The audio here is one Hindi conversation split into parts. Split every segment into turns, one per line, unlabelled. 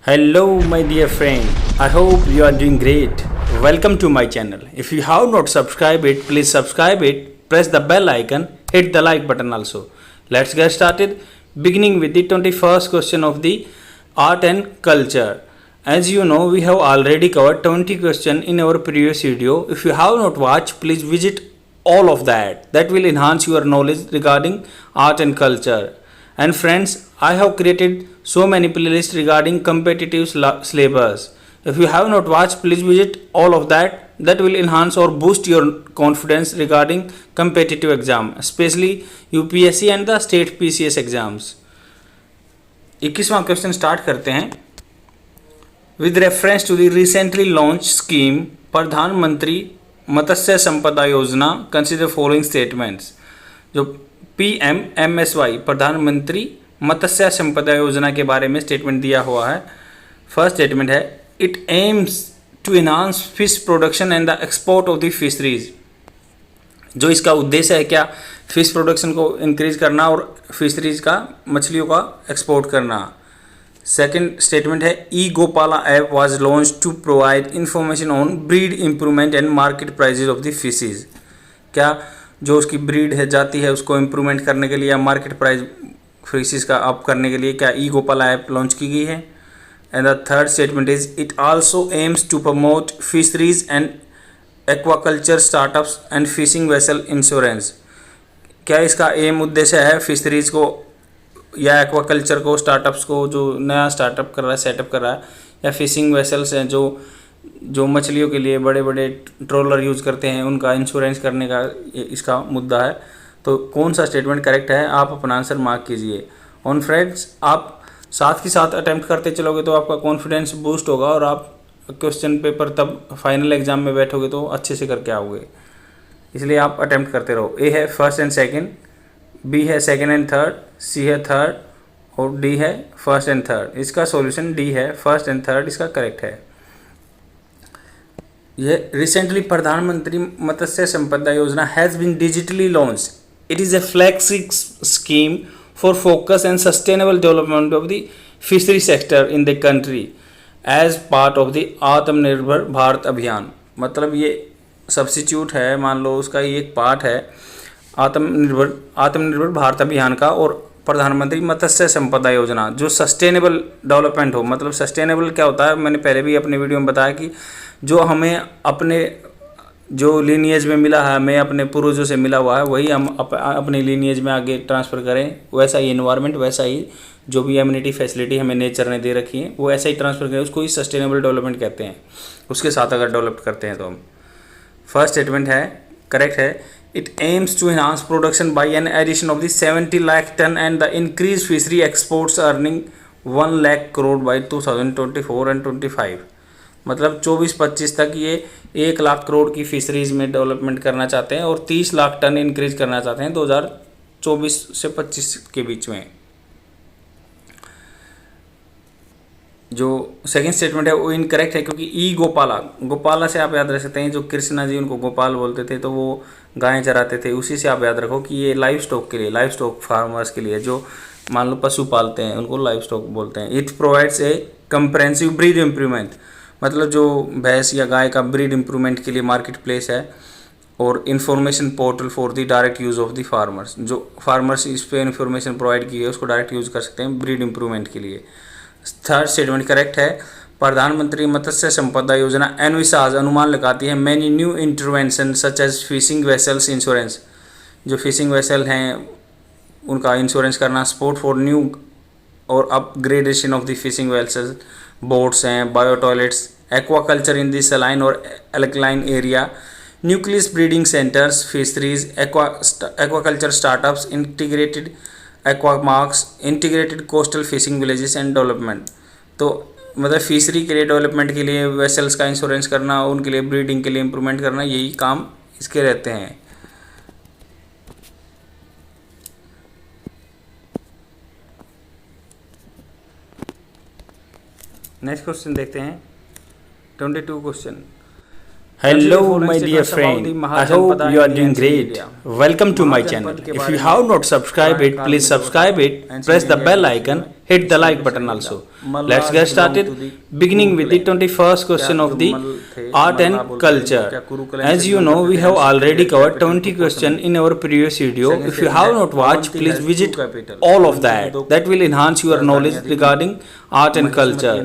Hello, my dear friend. I hope you are doing great. Welcome to my channel. If you have not subscribed it, please subscribe it. Press the bell icon. Hit the like button also. Let's get started. Beginning with the 21st question of the art and culture. As you know, we have already covered 20 questions in our previous video. If you have not watched, please visit all of that. That will enhance your knowledge regarding art and culture. And friends, I have created so many playlists regarding competitive syllabus. If you have not watched, please visit all of that. That will enhance or boost your confidence regarding competitive exam, especially UPSC and the state PCS exams. 21वां क्वेश्चन स्टार्ट करते हैं. With reference to the recently launched scheme प्रधानमंत्री मत्स्य संपदा योजना, consider following statements. जो PMMSY प्रधानमंत्री मत्स्य संपदा योजना के बारे में स्टेटमेंट दिया हुआ है. फर्स्ट स्टेटमेंट है, it aims to enhance fish production and the export of the fisheries. जो इसका उद्देश्य है क्या, फिश प्रोडक्शन को इंक्रीज करना और फिशरीज का मछलियों का एक्सपोर्ट करना. सेकेंड स्टेटमेंट है, e Gopala app was launch to provide information on breed improvement and market prices of the fishes. क्या जो उसकी ब्रीड है जाती है उसको इम्प्रूवमेंट करने के लिए या मार्केट प्राइस फिशेज का अप करने के लिए क्या ई गोपाला ऐप लॉन्च की गई है. And the third statement is, it also aims to promote fisheries and aquaculture startups and fishing vessel insurance. क्या इसका एम उद्देश्य है फिशरीज को या एक्वाकल्चर को, स्टार्टअप्स को, जो नया स्टार्टअप कर रहा है, सेटअप कर रहा है, या फिशिंग वेसल्स हैं जो मछलियों के लिए बड़े बड़े ट्रोलर यूज़ करते हैं, उनका इंश्योरेंस करने का इसका मुद्दा है. तो कौन सा स्टेटमेंट करेक्ट है, आप अपना आंसर मार्क कीजिए. ऑन फ्रेंड्स, आप साथ के साथ अटैम्प्ट करते चलोगे तो आपका कॉन्फिडेंस बूस्ट होगा और आप क्वेश्चन पेपर तब फाइनल एग्जाम में बैठोगे तो अच्छे से करके आओगे. इसलिए आप अटैम्प्ट करते रहो. ए है फर्स्ट एंड सेकंड, बी है सेकंड एंड थर्ड, सी है थर्ड और डी है फर्स्ट एंड थर्ड. इसका सॉल्यूशन डी है, फर्स्ट एंड थर्ड इसका करेक्ट है. यह रिसेंटली प्रधानमंत्री Matsya Sampada Yojana has been digitally launch. It is a flagship scheme for focus and sustainable development of the fishery sector in the country as part of the आत्मनिर्भर भारत अभियान. मतलब ये सब्स्टिट्यूट है, मान लो उसका ये एक पार्ट है आत्मनिर्भर भारत अभियान का. और प्रधानमंत्री मत्स्य संपदा योजना जो सस्टेनेबल डेवलपमेंट हो. मतलब सस्टेनेबल क्या होता है, मैंने पहले भी अपने वीडियो में बताया कि जो हमें अपने जो लीनिएज में मिला है, हमें अपने पूर्वजों से मिला हुआ है, वही हम अपने लीनिएज में आगे ट्रांसफ़र करें. वैसा ही इन्वायरमेंट, वैसा ही जो भी एम्यूनिटी फैसिलिटी हमें नेचर ने दे रखी है वो ऐसा ही ट्रांसफ़र करें. उसको ही सस्टेनेबल डेवलपमेंट कहते हैं. उसके साथ अगर डेवलप करते हैं तो हम. फर्स्ट स्टेटमेंट है करेक्ट है. It aims to enhance production by an addition of the 70 lakh tonne and the increase fishery exports earning 1 lakh crore by 2024 and 25. मतलब 24-25 तक ये 1 लाख करोड़ की फिशरीज़ में डेवलपमेंट करना चाहते हैं और 30 लाख टन इंक्रीज करना चाहते हैं 2024 से 25 के बीच में. जो सेकंड स्टेटमेंट है वो इनकरेक्ट है क्योंकि ई गोपाला से आप याद रख सकते हैं. जो कृष्णा जी उनको गोपाल बोलते थे तो वो गायें चराते थे, उसी से आप याद रखो कि ये लाइव स्टॉक के लिए, लाइव स्टॉक फार्मर्स के लिए जो मान लो पशु पालते हैं उनको लाइव स्टॉक बोलते हैं. It provides a comprehensive breed improvement. मतलब जो भैंस या गाय का ब्रीड इम्प्रूवमेंट के लिए मार्केट प्लेस है और information portal for the direct use of the farmers. जो फार्मर्स इस पर इन्फॉर्मेशन प्रोवाइड की है उसको डायरेक्ट यूज़ कर सकते हैं ब्रीड इम्प्रूवमेंट के लिए. थर्ड स्टेटमेंट करेक्ट है. प्रधानमंत्री मत्स्य संपदा योजना एनविसाज अनुमान लगाती है many new intervention such as fishing vessels insurance. जो फिशिंग वेसल हैं उनका इंश्योरेंस करना, सपोर्ट फॉर न्यू और upgradation of the fishing vessels, boats हैं, bio toilets, aquaculture in the saline और alkaline area, nucleus breeding centres, fisheries, aquaculture startups, integrated aquaparks, integrated coastal fishing villages and development. तो मतलब फिशरी के लिए डेवलपमेंट के लिए वेसल्स का इंश्योरेंस करना, उनके लिए ब्रीडिंग के लिए इम्प्रूवमेंट करना, यही काम इसके रहते हैं. नेक्स्ट क्वेश्चन देखते हैं. 22 question. Hello my dear friend, I hope you are doing great. Welcome to my channel. If you have not subscribed it, please subscribe it, press the bell icon, hit the like button also. Let's get started. Beginning with the 21st question of the art and culture. As you know, we have already covered 20 questions in our previous video. If you have not watched, please visit all of that. That will enhance your knowledge regarding art and culture.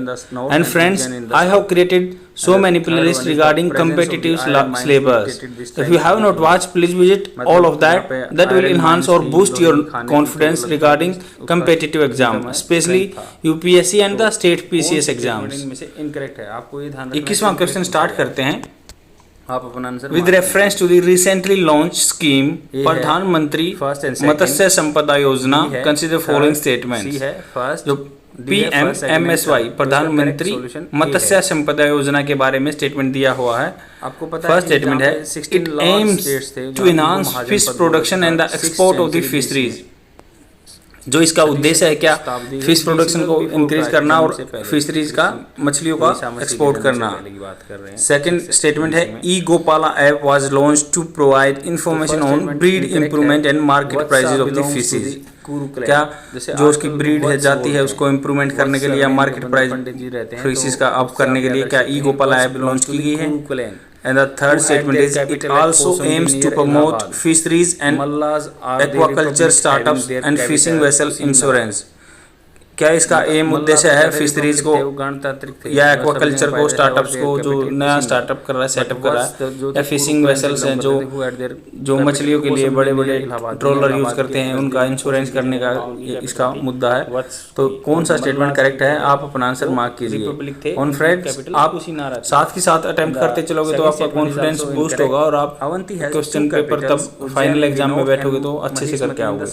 And friends, I have created so many playlists regarding competitive syllabus. If you have not watched, please visit all of that. That will enhance or boost your confidence regarding competitive exam, especially UPSC and the state PCS exams. 21वां क्वेश्चन स्टार्ट करते हैं
आप अपना answer
with reference to the recently launch scheme प्रधानमंत्री Matsya Sampada Yojana consider following statements
है फर्स्ट
जो PMMSY प्रधानमंत्री मत्स्य संपदा योजना के बारे में स्टेटमेंट दिया हुआ है।
आपको पता
फर्स्ट स्टेटमेंट है it aims to enhance fish production and the export of the fisheries. जो इसका उद्देश्य है क्या, फिश प्रोडक्शन को इंक्रीज करना और फिशरीज का मछलियों का एक्सपोर्ट करना। सेकंड स्टेटमेंट है e Gopala app was launch to provide information on breed improvement and market prices of the fishes. क्या जो उसकी ब्रीड है जाती है उसको इम्प्रूवमेंट करने के लिए या मार्केट प्राइस फिशेज का अप करने के लिए क्या ई गोपाला ऐप लॉन्च की गई है। And the third statement is it also aims to promote fisheries and aquaculture startups and fishing vessel insurance। क्या इसका एम उद्देश्य है फिशरीज को या एक्वाकल्चर को स्टार्टअप्स को जो नया स्टार्टअप कर रहा है सेटअप कर रहा है या फिशिंग वेसल्स हैं जो मछलियों के लिए बड़े बड़े ट्रोलर यूज करते हैं उनका इंश्योरेंस करने का इसका मुद्दा है। तो कौन सा स्टेटमेंट करेक्ट है आप अपना आंसर मार्क कीजिए। ऑन फ्रेंड्स आप साथ के साथ अटेम्प्ट करते चलोगे तो आपका कॉन्फिडेंस बूस्ट होगा और आप क्वेश्चन पेपर तब फाइनल एग्जाम में बैठोगे तो अच्छे से करके आओगे।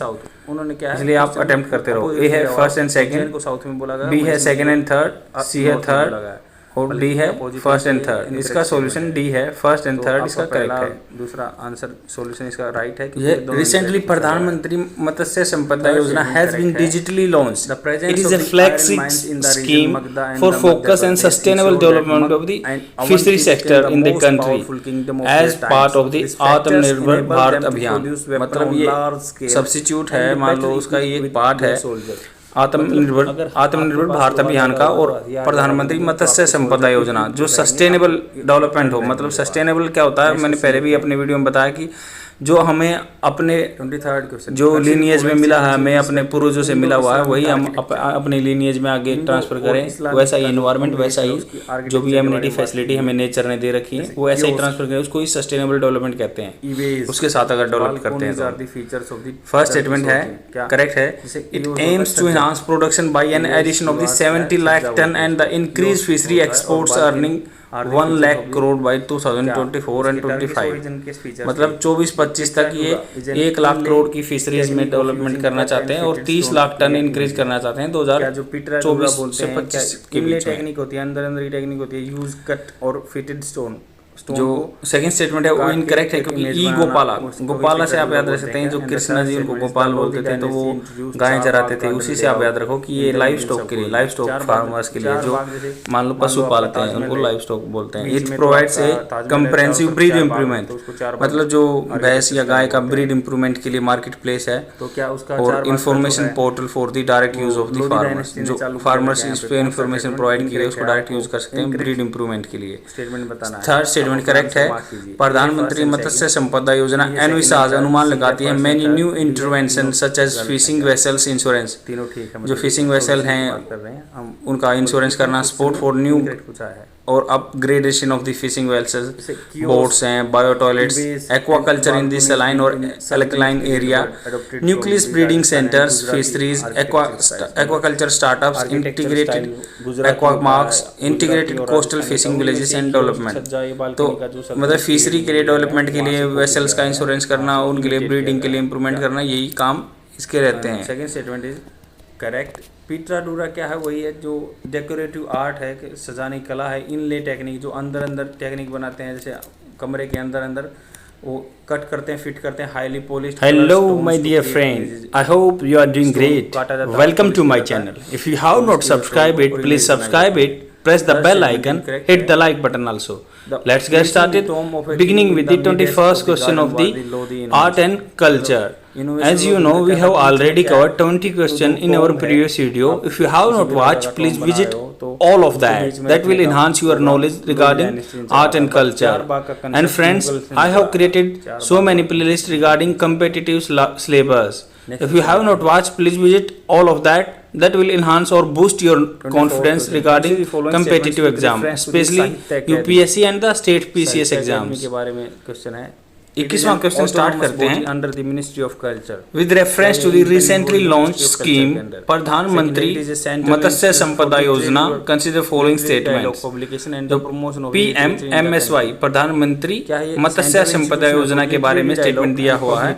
उन्होंने क्या
इसलिए आप अटेम्प्ट करते रहो। ए है फर्स्ट एंड सेकंड
को साउथ में बोला गया,
बी है सेकंड एंड थर्ड, सी है थर्ड और डी है फर्स्ट एंड थर्ड। इसका सॉल्यूशन डी है फर्स्ट एंड थर्ड इसका करेक्ट है।
दूसरा आंसर सॉल्यूशन इसका राइट है।
ये रिसेंटली प्रधानमंत्री Matsya Sampada Yojana has been digitally launched. It is a flagship scheme for focus and sustainable development of the fishery sector in the country as part of the Atmanirbhar Bharat अभियान। मतलब ये सब्स्टिट्यूट है, मान लो उसका ये एक पार्ट है आत्मनिर्भर भारत अभियान का और प्रधानमंत्री मत्स्य संपदा योजना जो सस्टेनेबल डेवलपमेंट हो। मतलब सस्टेनेबल क्या होता है, मैंने पहले भी अपने वीडियो में बताया कि जो हमें अपने
23rd क्वेश्चन
जो लीनियज में मिला है, हमें अपने पूर्वजों से मिला हुआ है वही हम अपने लीनियज में आगे ट्रांसफर करें। वैसा ही एनवायरनमेंट, वैसा ही जो भी एम्यूनिटी फैसिलिटी हमें नेचर ने दे रखी है वो ऐसा ही ट्रांसफर करें, उसको ही सस्टेनेबल डेवलपमेंट कहते हैं। उसके साथ अगर डेवलप करते हैं तो फर्स्ट स्टेटमेंट है करेक्ट है। It aims to enhance production by an addition of the 70 lakh tonne and the increase fishery exports earning 1 lakh crore by 2024 and 25। मतलब 24-25 तक ये 1 लाख करोड़ की फिशरीज में डेवलपमेंट करना चाहते हैं और 30 लाख टन इंक्रीज करना चाहते हैं 2024 से 25 के बीच में।
टेक्निक होती है, अंदर ही टेक्निक होती है, यूज कट और फिटेड स्टोन।
जो सेकंड स्टेटमेंट है वो इनकरेक्ट है क्योंकि ई गोपाला से आप याद रख सकते हैं जो कृष्णा जी उनको गोपाल बोलते थे तो वो गायें चराते थे, उसी से आप याद रखो कि ये लाइव स्टॉक के लिए, लाइव स्टॉक फार्मर्स के लिए जो मान लो पशु पालते हैं उनको लाइव स्टॉक बोलते हैं। It provides a comprehensive breed improvement. मतलब जो भैंस या गाय का ब्रीड इंप्रूवमेंट के लिए मार्केट प्लेस है
तो क्या उसका
और information portal for the direct use of the farmers. जो फार्मर्स इस पे इन्फॉर्मेशन प्रोवाइड की है उसको डायरेक्ट यूज कर सकते हैं ब्रीड इंप्रूवमेंट के लिए।
स्टेटमेंट बताना है।
थर्ड स्टेटमेंट करेक्ट है। प्रधानमंत्री मत्स्य संपदा योजना एनविसाज अनुमान लगाती है many new intervention such as fishing vessels insurance.
तीनों ठीक है।
जो फिशिंग वेसल हैं उनका इंश्योरेंस करना, सपोर्ट फॉर न्यू
पूछा है
और upgradation of the fishing vessels, boats हैं, bio toilets, aquaculture in the saline और alkaline area, nucleus breeding centres, fisheries, aquaculture startups, integrated aquaparks, integrated coastal fishing villages and development. तो मतलब फिशरी के लिए डेवलपमेंट के लिए वेसल्स का इंश्योरेंस करना, उनके लिए ब्रीडिंग के लिए इंप्रूवमेंट करना, यही काम इसके रहते हैं।
Second statement is correct. Pietra dura क्या है, वही है जो डेकोरेटिव आर्ट है, सजाने की कला है। इनले टेक्निक जो अंदर टेक्निक बनाते हैं, जैसे कमरे के अंदर वो कट करते हैं, फिट करते हैं, highly polished.
Hello my dear friend, I hope you are doing great. Welcome to my channel. If you have not subscribe it, please subscribe it, press the bell icon, hit the like button also. Let's get started. Beginning with the 21st question of the art and culture. As you know, we have already covered 20 questions in our previous video. If you have not watched, please visit all of that. That will enhance your knowledge regarding art and culture. And friends, I have created so many playlists regarding competitive syllabus. If you have not watched, please visit all of that. That will enhance or boost your confidence regarding competitive exam, especially UPSC and the state PCS exams.
के बारे में क्वेश्चन है।
21वां क्वेश्चन स्टार्ट करते हैं।
Under the ministry of culture
With reference to the recently launched scheme, प्रधानमंत्री मत्स्य संपदा योजना, consider following statements.
Publication and promotion of
PMMSY प्रधानमंत्री मत्स्य संपदा योजना के बारे में स्टेटमेंट दिया हुआ है।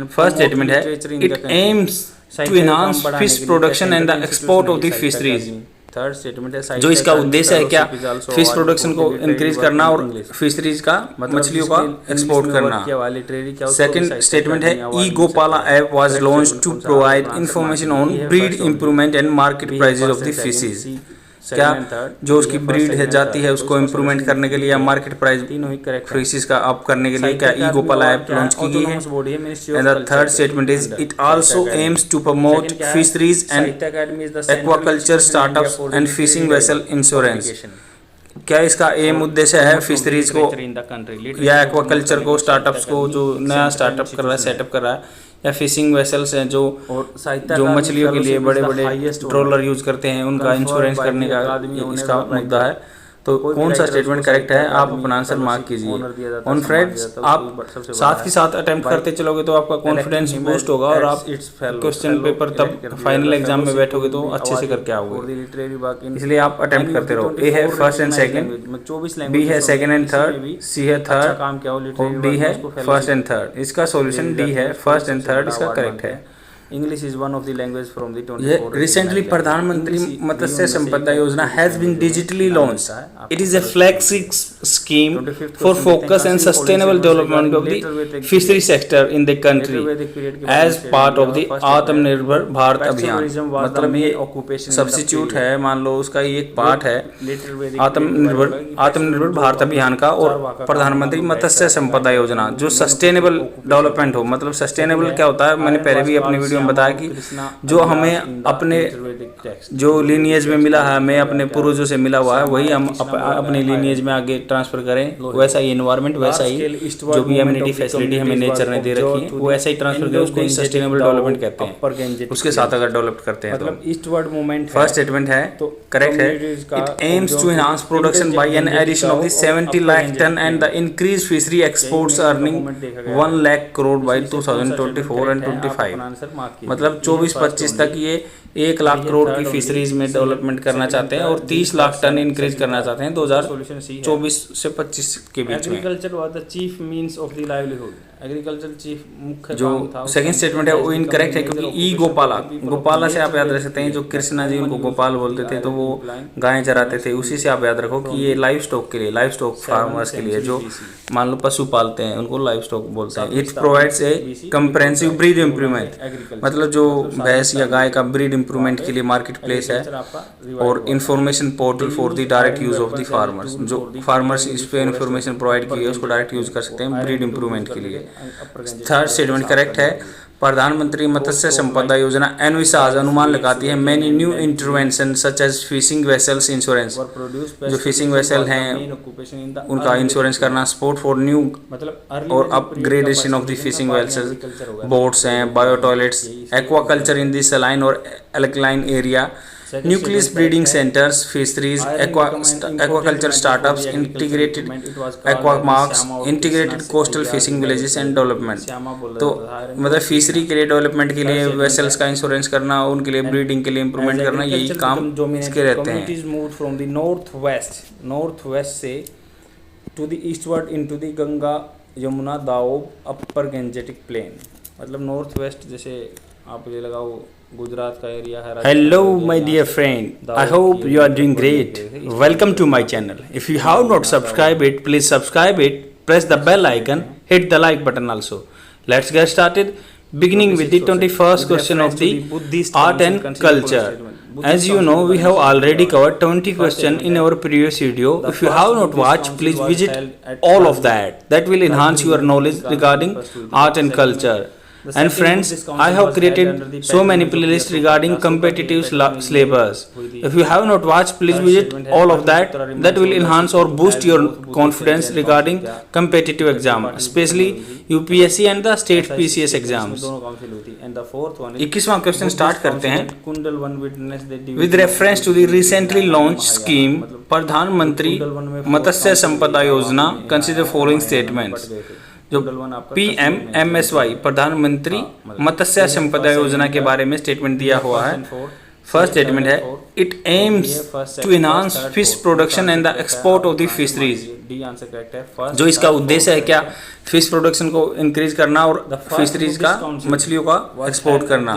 फर्स्ट स्टेटमेंट है, it aims to enhance fish production and the export of the fisheries.
Third statement है,
जो इसका उद्देश्य है क्या, फिश प्रोडक्शन को इंक्रीज करना और फिशरीज का मछलियों का एक्सपोर्ट करना। सेकंड स्टेटमेंट है, e Gopala app was launched to provide information on breed improvement and market prices of the fishes. क्या जो उसकी ब्रीड है जाती है उसको इम्प्रूवमेंट करने के लिए या मार्केट प्राइस फिशेज का अप करने के लिए क्या ई गोपाला ऐप लॉन्च की गई है। And the third statement is, it also aims to promote fisheries and aquaculture startups and fishing vessel insurance. क्या इसका एम उद्देश्य है फिशरीज को या एक्वाकल्चर को, स्टार्टअप्स को, जो नया स्टार्टअप कर रहा है, सेटअप कर रहा है, या फिशिंग वेसल्स हैं जो मछलियों के लिए बड़े बड़े ट्रोलर यूज करते हैं, उनका इंश्योरेंस करने का इसका मुद्दा है। तो कौन सा स्टेटमेंट करेक्ट है, आप अपना आंसर मार्क कीजिए। ऑन फ्रेंड्स, आप साथ के साथ अटेम्प्ट करते चलोगे तो आपका कॉन्फिडेंस बूस्ट होगा और आप क्वेश्चन पेपर तब फाइनल एग्जाम में बैठोगे तो अच्छे से करके आओगे, इसलिए आप अटेम्प्ट करते रहो। ए है फर्स्ट एंड सेकंड, बी है सेकंड एंड थर्ड, सी है थर्ड और डी है फर्स्ट एंड थर्ड। इसका सॉल्यूशन डी है फर्स्ट एंड थर्ड, इसका करेक्ट है।
English is one of the language from the 24th
Recently, प्रधानमंत्री मत्स्य संपदा योजना has been digitally launched. It is a flagship scheme for focus and sustainable development of the fishery sector in the country as part of the आत्मनिर्भर भारत अभियान। मतलब ये सब्स्टिट्यूट है, मान लो उसका ये एक पार्ट है आत्मनिर्भर भारत अभियान का, और प्रधानमंत्री मत्स्य संपदा योजना जो सस्टेनेबल डेवलपमेंट हो। मतलब सस्टेनेबल क्या होता है, मैंने पहले भी अपने वीडियो में बताया कि जो हमें अपने जो लीनिएज में मिला है, हमें अपने पूर्वजों से मिला हुआ है, वही हम अपने लीनिएज में आगे ट्रांसफर करें। वैसा ही एनवायरनमेंट, वैसा ही जो भी एमिनिटी फैसिलिटी हमें नेचर ने दे रखी है, वो ऐसा ही ट्रांसफर करें, उसको सस्टेनेबल डेवलपमेंट कहते हैं। उसके साथ अगर डेवलप करते हैं तो
ईस्टवर्ड मूवमेंट
फर्स्ट स्टेटमेंट है तो करेक्ट है। It aims to enhance production by an addition of the 70 lakh tonne and the increase fishery exports earning 1 lakh crore by 2024 and 25। मतलब 24-25 तक ये 1 लाख करोड़ की फिशरीज में डेवलपमेंट करना चाहते हैं और 30 लाख टन इंक्रीज करना चाहते हैं 2024 से 25 के बीच में।
Agriculture was the chief means of the livelihood. Agriculture chief मुख्य
जो सेकंड स्टेटमेंट है वो इनकरेक्ट है, क्योंकि ई गोपाला से आप याद रख सकते हैं, जो कृष्णा जी उनको गोपाल बोलते थे, तो वो गायें चराते थे, उसी से आप याद रखो कि ये लाइव स्टॉक के लिए, लाइव स्टॉक फार्मर्स के लिए जो मान लो पशु पालते हैं उनको लाइव स्टॉक बोलते हैं। It provides a comprehensive breed improvement, मतलब जो भैंस या गाय का ब्रीड इंप्रूवमेंट के लिए मार्केट प्लेस है, और information portal for the direct use of the farmers. जो फार्मर्स इस पे इंफॉर्मेशन प्रोवाइड की है उसको डायरेक्ट यूज कर सकते हैं ब्रीड इंप्रूवमेंट के लिए। थर्ड स्टेटमेंट करेक्ट है। प्रधानमंत्री मत्स्य संपदा योजना एनविसाज अनुमान लगाती है many new intervention such as fishing vessels insurance. जो फिशिंग वेसल हैं उनका इंश्योरेंस करना, सपोर्ट फॉर न्यू और upgradation of the fishing vessels, boats हैं, bio toilets, aquaculture in the saline और alkaline area, nucleus breeding centres, fisheries, aquaculture startups, integrated aquaparks, integrated coastal fishing villages and development. तो मतलब फिशरी के लिए डेवलपमेंट के लिए वेसल्स का इंश्योरेंस करना, उनके लिए ब्रीडिंग के लिए इंप्रूवमेंट करना, यही काम इसके रहते हैं।
Moved from the north west से to the eastward into the Ganga Yamuna doab upper Gangetic plain. मतलब नॉर्थ वेस्ट, जैसे आप ये लगाओ गुजरात का एरिया है।
Hello my dear friend, I hope you are doing great. Welcome to my channel. If you have not subscribed it, please subscribe it, press the bell icon, hit the like button also. Let's get started. Beginning with the 21st question of the art and culture. As you know, we have already covered 20 questions in our previous video. If you have not watched, please visit all of that. That will enhance your knowledge regarding art and culture. And friends, I have created so many playlists regarding competitive syllabus. If you have not watched, please visit all of that. That will enhance or boost your confidence regarding competitive exam, especially UPSC and the state PCS exams. 21वां क्वेश्चन स्टार्ट करते हैं. With reference to the recently launched scheme प्रधानमंत्री मत्स्य संपदा योजना, consider following statements. जो PMMSY प्रधानमंत्री मत्स्य संपदा योजना के बारे में स्टेटमेंट दिया हुआ है. फर्स्ट स्टेटमेंट है, it aims to enhance fish production and the export of the fisheries. जो इसका उद्देश्य है क्या, फिश प्रोडक्शन को इंक्रीज करना और फिशरीज का मछलियों का एक्सपोर्ट करना.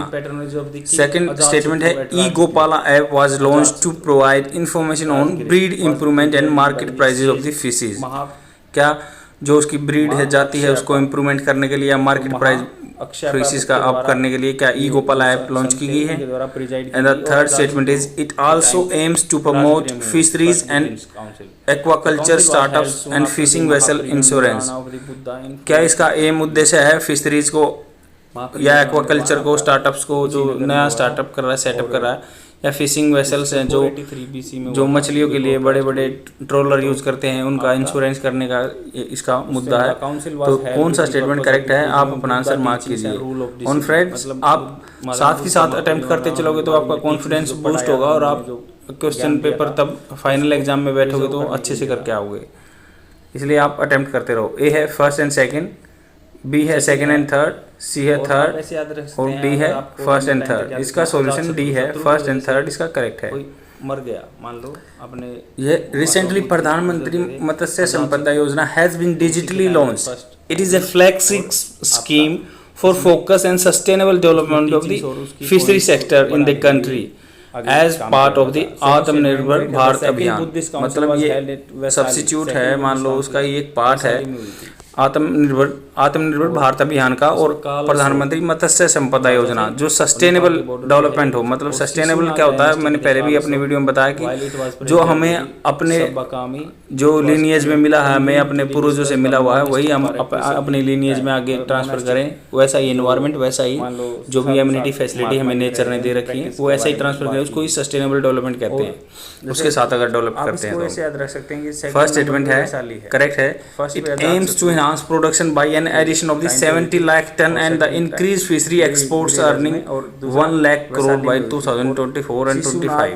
सेकंड स्टेटमेंट है, e Gopala app was launched to provide information on breed improvement and market prices of the fishes. क्या जो उसकी ब्रीड है जाती है उसको इम्प्रूवमेंट करने के लिए या मार्केट प्राइस फिशेस का अप करने के लिए क्या ई गोपाला ऐप लॉन्च की गई है. And the third statement is, it also aims to promote fisheries and aquaculture startups and fishing vessel insurance. क्या इसका एम उद्देश्य है फिशरीज को या एक्वाकल्चर को, स्टार्टअप्स को, जो नया स्टार्टअप कर रहा है, सेटअप कर रहा है, या फिशिंग वेसल्स हैं जो मछलियों के लिए बड़े बड़े ट्रोलर यूज करते हैं, उनका इंश्योरेंस करने का इसका मुद्दा है. तो कौन सा स्टेटमेंट करेक्ट है, आप अपना आंसर मार्क कीजिए. ऑन फ्रेंड्स, आप साथ के साथ अटेम्प्ट करते चलोगे तो आपका कॉन्फिडेंस बूस्ट होगा और आप क्वेश्चन पेपर तब फाइनल एग्जाम में बैठोगे तो अच्छे से करके आओगे. इसलिए आप अटेम्प्ट करते रहो. ए है फर्स्ट एंड सेकेंड, बी है सेकेंड एंड थर्ड, सी है थर्ड और डी है फर्स्ट एंड थर्ड. इसका सॉल्यूशन डी है, फर्स्ट एंड थर्ड इसका करेक्ट है.
मर गया मान लो अपने.
ये रिसेंटली प्रधानमंत्री Matsya Sampada Yojana has been digitally launched. It is a flagship scheme for focus and sustainable development of the fishery sector in the country as part of the Atmanirbhar Bharat अभियान. मतलब ये सब्स्टिट्यूट है, मान लो उसका ये एक पार्ट है आत्मनिर्भर भारत अभियान का और प्रधानमंत्री मत्स्य संपदा योजना, जो सस्टेनेबल डेवलपमेंट हो. मतलब सस्टेनेबल क्या होता है, मैंने पहले भी अपने वीडियो में बताया कि जो हमें अपने जो लीनिएज में मिला है, हमें अपने पूर्वजों से मिला हुआ है, वही हम अपने लीनिएज में आगे ट्रांसफर करें. वैसा ही एनवायरनमेंट, वैसा ही जो भी इम्यूनिटी फैसिलिटी हमें नेचर ने दे रखी है, वो ऐसा ही ट्रांसफर करें. उसको ही सस्टेनेबल डेवलपमेंट कहते हैं. उसके साथ अगर डेवलप करते हैं तो
याद रख सकते हैं कि
फर्स्ट स्टेटमेंट है करेक्ट है. It aims to enhance production by an addition of the 70 lakh ton and the increased fishery exports earning 1 lakh crore by 2024 and 25.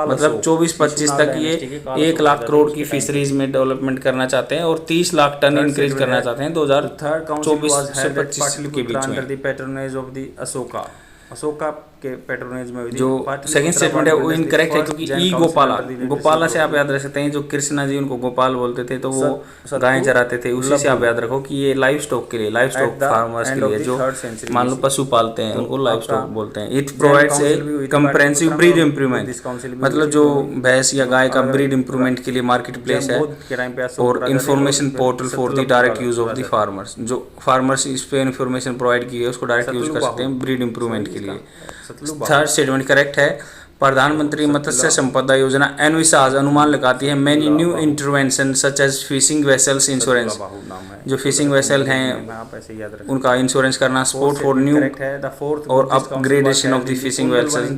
मतलब 24-25 तक ये 1 लाख करोड़ की फिशरीज में डेवलपमेंट करना चाहते हैं और 30 लाख टन इंक्रीज करना चाहते हैं 2024 से 25 के बीच में.
पैट्रोनेज ऑफ द अशोका के पैट्रोनेज में
जो सेकंड स्टेटमेंट है वो इनकरेक्ट है, क्योंकि ई गोपाला से आप याद रख सकते हैं. जो कृष्णा जी उनको गोपाल बोलते थे, तो वो गायें चराते थे. उसी से आप याद रखो कि ये लाइव स्टॉक के लिए, लाइव स्टॉक फार्मर्स के लिए जो मान लो पशु पालते हैं उनको लाइव स्टॉक बोलते हैं. It provides a comprehensive breed improvement. मतलब जो भैंस या गाय का ब्रीड इंप्रूवमेंट के लिए मार्केट प्लेस है और information portal for the direct use of the farmers. जो फार्मर्स इस पे इंफॉर्मेशन प्रोवाइड की है उसको डायरेक्ट यूज कर सकते हैं ब्रीड इंप्रूवमेंट के लिए. थर्ड स्टेटमेंट करेक्ट है. प्रधानमंत्री मत्स्य संपदा योजना एनविसाज अनुमान लगाती है many new intervention such as fishing vessels insurance. जो फिशिंग वेसल हैं उनका इंश्योरेंस करना, सपोर्ट फॉर न्यू और upgradation of the fishing vessels,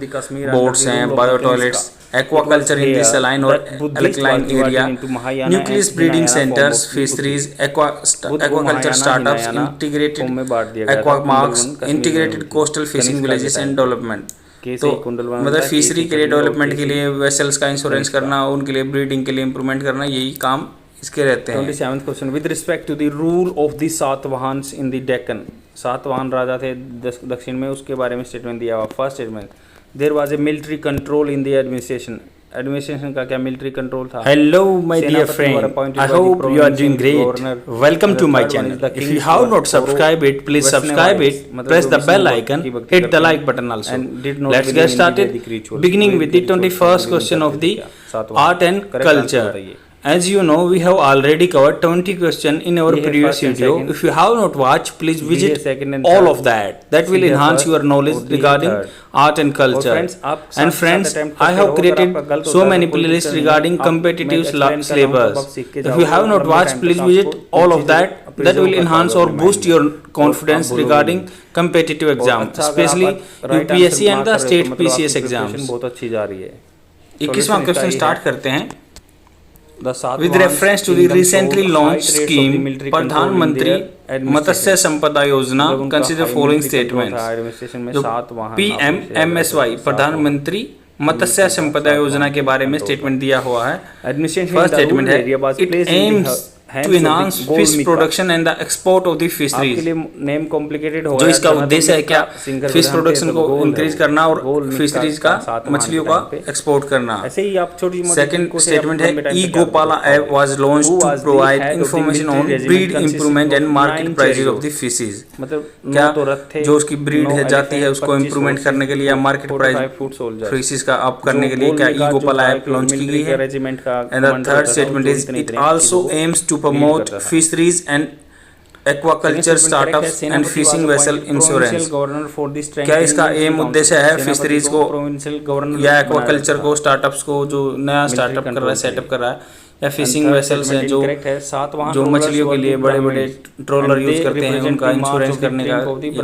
boats हैं, bio toilets, aquaculture in the saline और alkaline area, nucleus breeding centres, fisheries, aquaculture startups, integrated aquaparks, integrated coastal fishing villages and development. तो मतलब फिशरी के लिए डेवलपमेंट के लिए वेसल्स का इंश्योरेंस करना, उनके लिए ब्रीडिंग के लिए इंप्रूवमेंट करना, यही काम इसके रहते हैं.
27th question, with respect to the rule of the Satavahanas in the Deccan. Satavahana राजा थे दक्षिण में, उसके बारे में स्टेटमेंट दिया हुआ. First statement, there was a military control in the administration. Administration का क्या मिलिट्री कंट्रोल था.
Hello my dear friend, I hope you are doing great. Welcome to my channel. If you have not subscribe it, please subscribe it, press the bell icon, hit the like button also. Let's get started. Beginning with the 21st question of the art and culture. As you know, we have already covered 20 questions in our
We have
previous
first and
video.
second.
If you have not watched, please
We have
visit
second and
all
third.
of that. That will
We have
enhance
first,
your knowledge
OD
regarding
third.
art and culture.
friends, आप
And
साथ
friends,
attempt
I
करते
have
रहो, अगर
created
आपका गलत
so
होता है
many
तो कोई
playlists
दिक्कत नहीं है।
regarding
आप-
competitive
मैं explain कर रहा हूँ,
syllabus.
तब आप सीख के
If you
जाओगे,
have not
लंबे
watched,
time
please
तक
visit
आपको
all
कुछ
of that.
चीजें
That will
preserve कर
enhance
पाओगे
or
अपने
boost
mind
your
में।
confidence
और आप
regarding
बोलोगे
competitive
और
exam,
अच्छा अगर
especially
आप right answer
UPSC and
mark
the
कर रहे हो
state
तो मतलब आपकी
PCS
preparation
exams.
बहुत अच्छी जा रही है।
21वां
Solution
क्वेश्चन
इसका
स्टार्ट
ये
करते हैं.
The Satwan
With reference to the
kingdom
recently
showed
launched
high rates of the
scheme,
military
Pradhan
control in
मंत्री
their administration.
मत्स्य संपदा योजना,
मतलब उनका
consider
high
following
military control
statements.
था administration में,
जो
7 वाहन
PMMSY प्रधानमंत्री मत्स्य संपदा योजना के बारे में स्टेटमेंट दिया हुआ है.
Administration
first
in the
statement
rural
है,
area was
it
placed in the
aims
hands
to
of the
enhance
gold
fish
Mika.
production and the export of the
आपके
fisheries.
लिए नेम कॉम्प्लिकेटेड होगा
जो
यार,
इसका
जहाँ
उद्देश्य
तुम
है क्या,
इसका सिंगर
फिश
जानते
प्रोडक्शन
हैं
को
तो गोल है
इंक्रीज
वो।
करना और
गोल मिक्स
फिशरीज
का
का
साथ
मछलियों
मान
का
के टाइम पे।
एक्सपोर्ट करना.
ऐसे ही आप छोटी मोटी
सेकंड
तरीकों से
स्टेटमेंट
आप
है,
लंबे टाइम
ई
पे क्या
गोपाला
कर सकते
ऐप
हो।
Was launched
Who
to
was the
provide
head of the
information on
military
breed
regiment
improvement and
consisting
market
of
prices
9
of the fishes.
मतलब
क्या
9 तो रथ थे,
जो उसकी ब्रीड
9
है जाती है
elephant,
उसको
25
इंप्रूवमेंट
horses,
करने के लिए या market
45
price
foot soldiers।
Fishes का अप करने
जो
के लिए
गोल
क्या
मिका
ई
जो
गोपाला
था
ऐप
कि
लॉन्च की
military
गई है.
regiment का
एंड द
commander
थर्ड
होता था,
स्टेटमेंट
जो
इज
इतने
इट
इतने
आल्सो
चीजों को
एम्स टू
lead
प्रमोट
करता था।
Fisheries and aquaculture startups and fishing vessel insurance. क्या इसका एम उद्देश्य है फिशरीज को या एक्वाकल्चर को, स्टार्टअप्स को जो नया स्टार्टअप कर रहा है, सेटअप कर रहा है, या फिशिंग वेसल्स हैं जो मछलियों के लिए बड़े बड़े ट्रोलर यूज करते हैं, उनका इंश्योरेंस करने का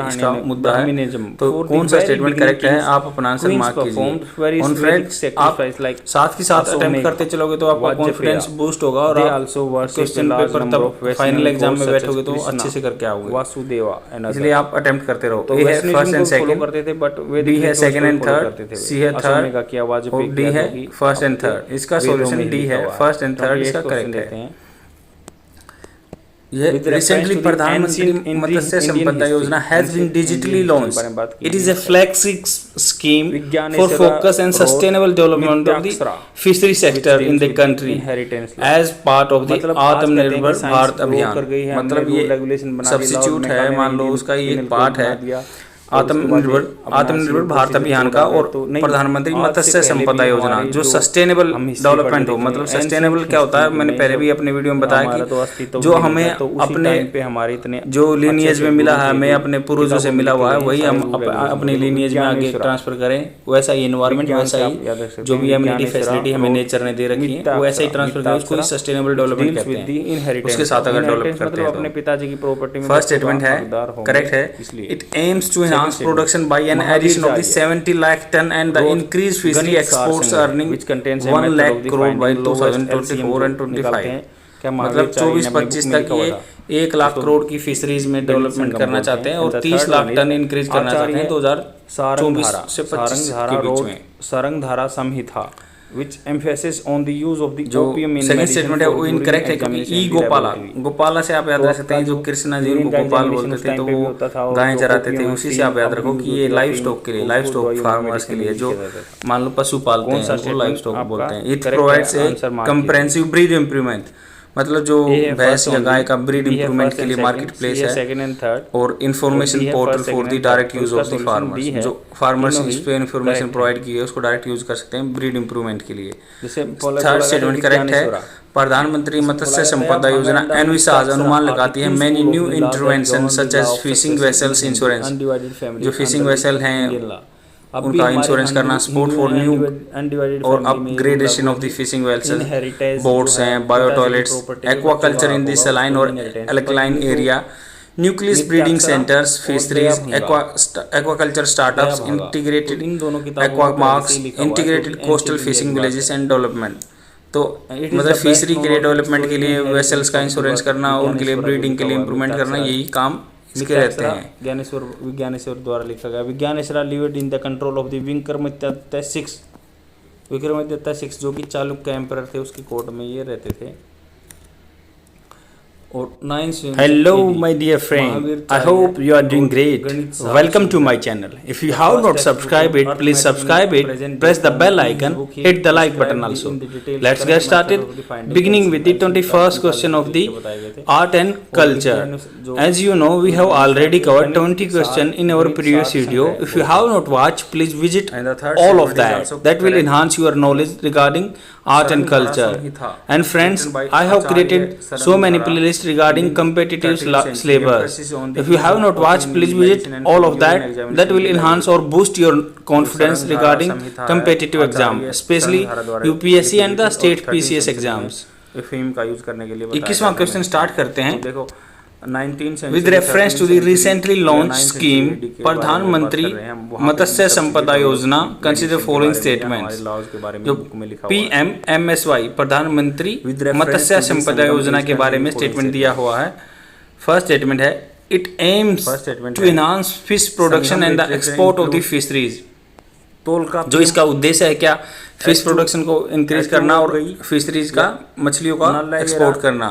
इसका मुद्दा है. तो कौन सा स्टेटमेंट करेक्ट है, आप अपना आंसर मार्क कीजिए. ऑन फ्रेंड्स, आप साथ के साथ अटेम्प्ट करते चलोगे तो आपका कॉन्फिडेंस बूस्ट होगा और आप क्वेश्चन पेपर तब फाइनल एग्जाम में बैठोगे तो अच्छे से करके आओगे.
वासुदेवा,
इसलिए आप अटेम्प्ट करते रहो.
तो
ए है फर्स्ट एंड सेकंड,
करते थे, बट
बी है सेकंड एंड थर्ड, सी है थर्ड
की आवाज
और डी है फर्स्ट एंड थर्ड. इसका सॉल्यूशन डी है, फर्स्ट एंड थर्ड इसका करेक्ट है. ये रिसेंटली प्रधानमंत्री Matsya Sampada Yojana has been digitally launched. It is a flagship scheme for focus and sustainable development of the fishery sector in the country as part of the Atmanirbhar Bharat अभियान. मतलब ये सब्स्टिट्यूट है, मान लो उसका ये एक पार्ट है आत्मनिर्भर भारत अभियान का और प्रधानमंत्री मत्स्य संपदा योजना जो सस्टेनेबल डेवलपमेंट हो. मतलब सस्टेनेबल क्या होता है, मैंने पहले भी अपने वीडियो में बताया कि जो हमें अपने जो लीनियज में मिला है, हमें अपने पूर्वजों से मिला हुआ है, वही हम अपने लीनियज में आगे ट्रांसफर करें. वैसा ही एनवायरमेंट, वैसा ही जो भी एमिनिटी फैसिलिटी हमें नेचर ने दे रखी है, वो ऐसा ही ट्रांसफर करें. उसको सस्टेनेबल डेवलपमेंट कहते हैं. उसके साथ अगर डेवलप करते हैं
अपने पिताजी की प्रॉपर्टी में.
फर्स्ट स्टेटमेंट है करेक्ट है. It aims to enhance production by an addition of the 70 lakh ton and the increased fishery exports earning 1 lakh crore by 2024 and 25. मतलब 24-25 तक ये 1 लाख करोड़ की फिशरीज में डेवलपमेंट करना चाहते हैं और 30 लाख टन इंक्रीज करना चाहते हैं 2024 से 25 के बीच में.
सारंगधारा संहिता which emphasis on the use of the
जो
opium in
second
medicine
statement है वो इनकरेक्ट है क्योंकि ई गोपाला से आप याद रख सकते हैं. जो कृष्णा जी को गोपाल बोलते थे तो वो गायें चराते थे, उसी से आप याद रखो कि ये लाइव स्टॉक के लिए, लाइव स्टॉक फार्मर्स के लिए जो मान लो पशु पालते हैं वो लाइव स्टॉक बोलते हैं. It provides a comprehensive breed improvement. मतलब जो भैंस या गाय का ब्रीड इंप्रूवमेंट के लिए मार्केट प्लेस है और information portal for the direct use of the farmers. जो फार्मर्स इस पे इंफॉर्मेशन प्रोवाइड की है उसको डायरेक्ट यूज कर सकते हैं ब्रीड इंप्रूवमेंट के लिए. थर्ड स्टेटमेंट करेक्ट है. प्रधानमंत्री मत्स्य संपदा योजना एनविसाज अनुमान लगाती है many new intervention such as fishing vessels insurance. जो फिशिंग वेसल हैं उनका इंश्योरेंस करना, सपोर्ट फॉर न्यू और upgradation of the fishing vessels, boats हैं, bio toilets, aquaculture in the saline और alkaline area, nucleus breeding centres, fisheries, aquaculture startups, integrated aquaparks, integrated coastal fishing villages and development. तो मतलब फिशरी के लिए डेवलपमेंट के लिए वेसल्स का इंश्योरेंस करना, उनके लिए ब्रीडिंग के लिए इंप्रूवमेंट करना, यही काम इसके रहते हैं.
विज्ञानेश्वर द्वारा लिखा गया. Vigyaneshwar lived in the control of the Vikramaditya 6 जो कि चालुक्य एम्परर थे, उसकी कोर्ट में ये रहते थे.
Hello my dear friend, I hope you are doing great. Welcome to my channel. If you have not subscribed it, please subscribe it, press the bell icon, hit the like button also. Let's get started. Beginning with the 21st question of the art and culture. As you know, we have already covered 20 questions in our previous video. If you have not watched, please visit all of that. That will enhance your knowledge regarding art and culture. And friends, I have created so many playlists regarding competitive syllabus. If you have not watched, please visit all of that. That will enhance or boost your confidence regarding competitive exam, especially UPSC and the state PCS exams.
FM का यूज करने के लिए
21वां क्वेश्चन स्टार्ट करते हैं.
देखो 19
With reference to the recently launched scheme प्रधानमंत्री मत्स्य संपदा योजना, consider following statements. जो PMMSY प्रधानमंत्री मत्स्य संपदा योजना के बारे में स्टेटमेंट दिया हुआ है. फर्स्ट स्टेटमेंट है, it aims to enhance fish production and the export of the fisheries. जो इसका उद्देश्य है क्या, फिश प्रोडक्शन को इंक्रीज करना और फिशरीज का मछलियों का एक्सपोर्ट करना.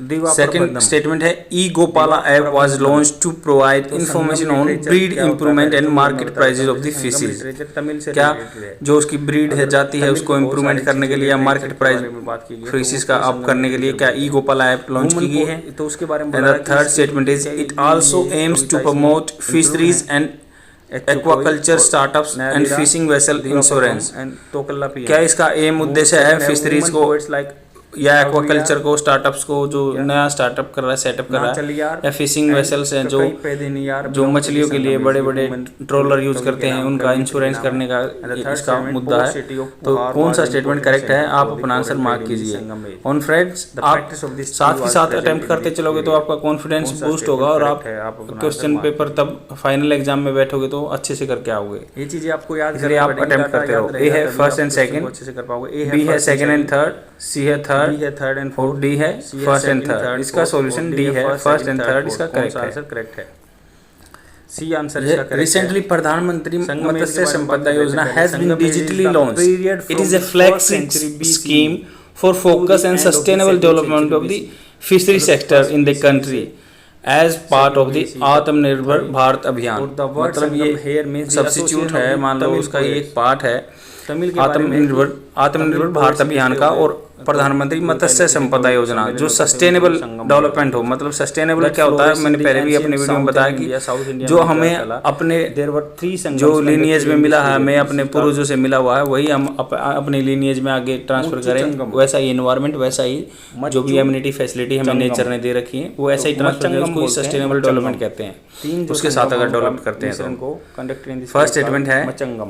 सेकंड स्टेटमेंट है, e Gopala app was launch to provide information on breed improvement and market prices of the fishes. क्या जो उसकी ब्रीड है जाती है उसको इंप्रूवमेंट करने के लिए या मार्केट प्राइस फिशेज का अप करने के लिए क्या ई गोपाला ऐप लॉन्च की गई है.
तो उसके बारे में.
And the third statement is, it also aims to promote fisheries and aquaculture startups and fishing vessel insurance. क्या इसका एम उद्देश्य है फिशरीज को या एक्वाकल्चर को, स्टार्टअप्स को जो नया स्टार्टअप कर रहा है, सेटअप कर रहा है, या फिशिंग वेसल्स हैं जो मछलियों के लिए बड़े बड़े ट्रोलर यूज करते हैं, उनका इंश्योरेंस करने का इसका मुद्दा है. तो कौन सा स्टेटमेंट करेक्ट है, आप अपना आंसर मार्क कीजिए. ऑन फ्रेंड्स, आप साथ ही साथ अटेम्प्ट करते चलोगे तो आपका कॉन्फिडेंस बूस्ट होगा और आप क्वेश्चन पेपर तब फाइनल एग्जाम में बैठोगे तो अच्छे से करके आओगे.
ये चीजें आपको याद
इसलिए आप अटेम्प्ट करते रहो. ए है फर्स्ट एंड सेकंड,
अच्छे से कर पाओगे.
बी है सेकंड एंड थर्ड, सी है third,
third and
fourth, D है फर्स्ट एंड थर्ड. इसका सॉल्यूशन डी है फर्स्ट एंड थर्ड. इसका
करेक्ट है. सी आंसर इसका करेक्ट है.
रिसेंटली प्रधानमंत्री Matsya Sampada Yojana has been digitally launched. It is a flagship scheme for focus and sustainable development of the fishery sector in the country as part of the Atmanirbhar Bharat अभियान. मतलब ये सब्स्टिट्यूट है, मान लो उसका ये एक पार्ट है आत्मनिर्भर भारत अभियान का. और प्रधानमंत्री मत्स्य संपदा योजना जो सस्टेनेबल डेवलपमेंट हो, मतलब सस्टेनेबल क्या होता है, मैंने पहले भी अपने वीडियो में बताया कि जो हमें अपने जो लीनिएज में मिला है, हमें अपने पूर्वजों से मिला हुआ है, वही हम अपने लीनिएज में आगे ट्रांसफर करें. वैसा ही एनवायरनमेंट, वैसा ही जो भी एम्यूनिटी फैसिलिटी हमें नेचर ने दे रखी है, वो ऐसा ही ट्रांसफर करें. उसको सस्टेनेबल डेवलपमेंट कहते हैं. उसके साथ अगर डेवलप करते हैं तो फर्स्ट स्टेटमेंट है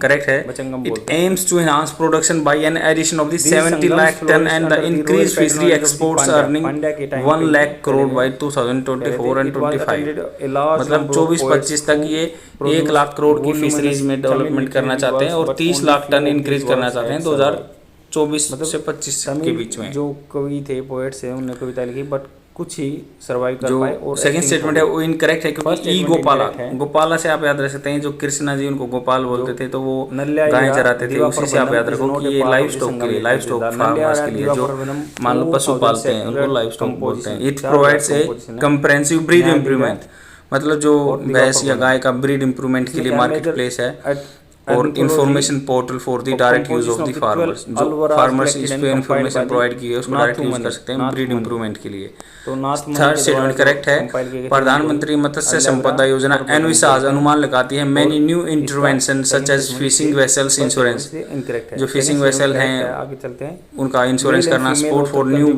करेक्ट है. It aims to enhance production by an addition of the 70 lakh tonne and the increased fishery exports earning 1 lakh crore by 2024 and 25. मतलब 24-25 तक ये 1 लाख करोड़ की फिशरीज में डेवलपमेंट करना चाहते हैं और 30 लाख टन इंक्रीज करना चाहते हैं 2024 से 25 के बीच में.
जो कवि थे, पोएट्स हैं, उन्होंने कविता लिखी बट कुछ ही सर्वाइव कर पाए. और
सेकंड स्टेटमेंट है वो इनकरेक्ट है क्योंकि ई गोपाला से आप याद रख सकते हैं. जो कृष्णा जी उनको गोपाल बोलते थे तो वो गाय चराते थे, उसी से आप याद रखो कि ये लाइव स्टॉक के लिए, लाइव स्टॉक फार्मर्स के लिए जो मान लो पशु पालते हैं उनको लाइव स्टॉक बोलते हैं. It provides a comprehensive breed improvement. मतलब जो भैंस या गाय का ब्रीड इंप्रूवमेंट के लिए मार्केट प्लेस है और information portal for the direct use of the farmers. जो फार्मर्स इस पे इंफॉर्मेशन प्रोवाइड की है उसको डायरेक्ट यूज कर सकते हैं ब्रीड इंप्रूवमेंट के लिए. थर्ड स्टेटमेंट करेक्ट है. प्रधानमंत्री मत्स्य संपदा योजना एनविसाज अनुमान लगाती है many new intervention such as fishing vessels insurance. जो फिशिंग वेसल हैं
आगे चलते हैं
उनका इंश्योरेंस करना, सपोर्ट फॉर न्यू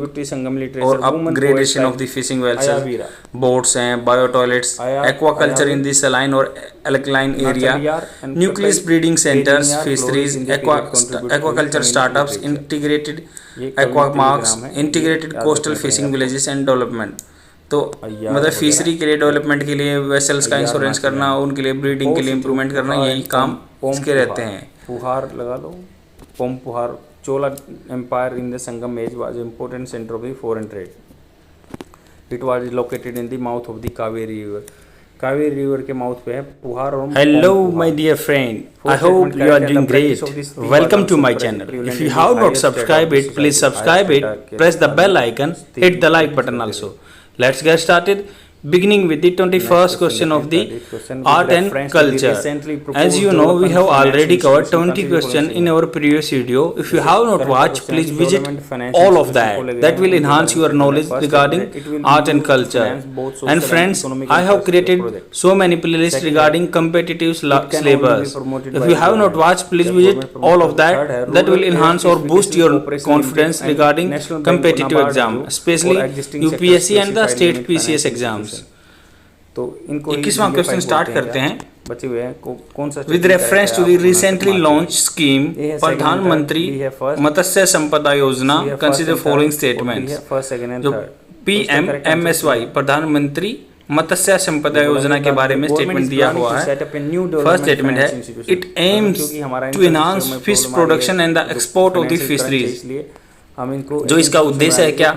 और upgradation of the fishing vessels, boats हैं, bio toilets, aquaculture in the saline और alkaline area, nucleus breeding centres, fisheries, aquaculture startups, integrated aquaparks, integrated coastal fishing villages and development. तो मतलब फिशरी के लिए डेवलपमेंट के लिए वेसल्स का इंश्योरेंस करना, उनके लिए ब्रीडिंग के लिए इंप्रूवमेंट करना, यही काम इसके रहते हैं.
पुहार लगा लो, पोम Puhar. Chola empire in the Sangam age was important centre of the foreign trade. It was located in the mouth of the Kaveri river. Kaveri river के माउथ पे है पुहार. और
hello my dear friend, I hope you are doing great. Welcome to my channel. If you have not subscribe it, please subscribe it, press the bell icon, hit the like button also. Let's get started. beginning with the 21st question of the art and culture. As you know, we have already covered 20 questions in our previous video. If you have not watched, please visit all of that. That will enhance your knowledge regarding art and culture. And friends, I have created so many playlists regarding competitive syllabus. If you have not watched, please visit all of that. That will enhance or boost your confidence regarding competitive exam, especially UPSC and the state PCS exams.
तो इनको
21वां क्वेश्चन स्टार्ट करते हैं।
बचे हुए हैं कौन सा
with reference to the recently launch scheme प्रधानमंत्री Matsya Sampada Yojana consider following statements. जो PMMSY प्रधानमंत्री मत्स्य संपदा योजना के बारे में स्टेटमेंट दिया हुआ है। फर्स्ट स्टेटमेंट है it aims to enhance fish production and the export of the fisheries.
हम इनको
जो इसका उद्देश्य है क्या,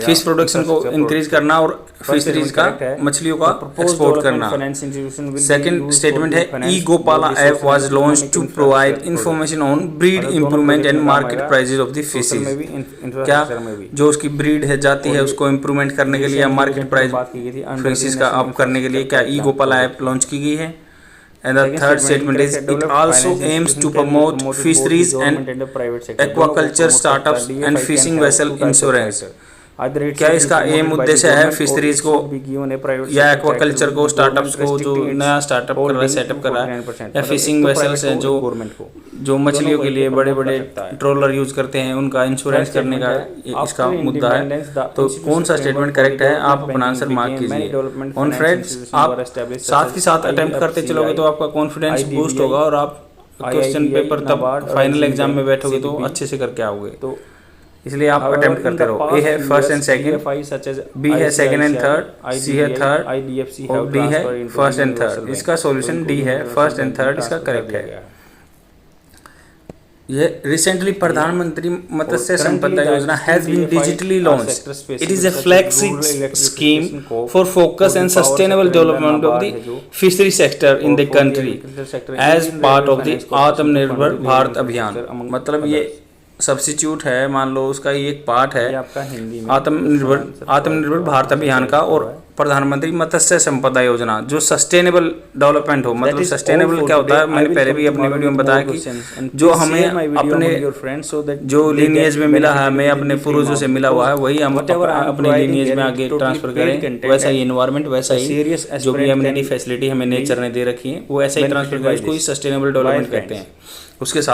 फिश प्रोडक्शन को इंक्रीज करना और फिशरीज का मछलियों का एक्सपोर्ट करना। सेकंड स्टेटमेंट है e Gopala app was launched to provide information on breed improvement and market prices of the fishes. क्या जो उसकी ब्रीड है जाती है उसको इंप्रूवमेंट करने के लिए, मार्केट प्राइस फिशेज का अप करने के लिए क्या ई गोपाला ऐप लॉन्च की गई है। And the third statement is it also aims to promote fisheries and aquaculture startups and fishing vessel insurance। क्या इसका एम उद्देश्य है फिशरीज को या एक्वाकल्चर को, स्टार्टअप्स को, जो नया स्टार्टअप कर रहा है, सेटअप कर रहा है, या फिशिंग वेसल्स हैं जो मछलियों के लिए बड़े बड़े ट्रोलर यूज करते हैं, उनका इंश्योरेंस करने का इसका मुद्दा है। तो कौन सा स्टेटमेंट करेक्ट है आप अपना आंसर मार्क कीजिए। ऑन फ्रेंड्स, आप साथ के साथ अटेम्प्ट करते चलोगे तो आपका कॉन्फिडेंस बूस्ट होगा और आप क्वेश्चन पेपर तब फाइनल एग्जाम में बैठोगे तो अच्छे से करके आओगे। तो इसलिए आप अटेम्प्ट करते रहो। ए है फर्स्ट एंड सेकंड, बी है सेकंड एंड थर्ड, सी है थर्ड और डी है फर्स्ट एंड थर्ड। इसका सॉल्यूशन डी है फर्स्ट एंड थर्ड, इसका करेक्ट है। यह रिसेंटली प्रधानमंत्री Matsya Sampada Yojana has been digitally launched. It is a flagship scheme for focus and sustainable development of the fishery sector in the country as part of the Atmanirbhar Bharat अभियान। मतलब ये सब्स्टिट्यूट है, मान लो उसका ये एक पार्ट है
आपका हिंदी में
आत्मनिर्भर भारत अभियान का और प्रधानमंत्री मत्स्य संपदा योजना जो सस्टेनेबल डेवलपमेंट हो। मतलब सस्टेनेबल क्या होता है, मैंने पहले भी अपनी वीडियो में बताया कि जो हमें अपने जो लीनिएज में मिला है, हमें अपने पूर्वजों से मिला हुआ है, वही हम अपने लीनिएज में आगे ट्रांसफर करें। वैसा ही एनवायरनमेंट, वैसा ही जो भी एमिनिटी फैसिलिटी हमें नेचर ने दे रखी है वो ऐसा ही ट्रांसफर करें, इसको ही सस्टेनेबल डेवलपमेंट कहते हैं। उसके साथ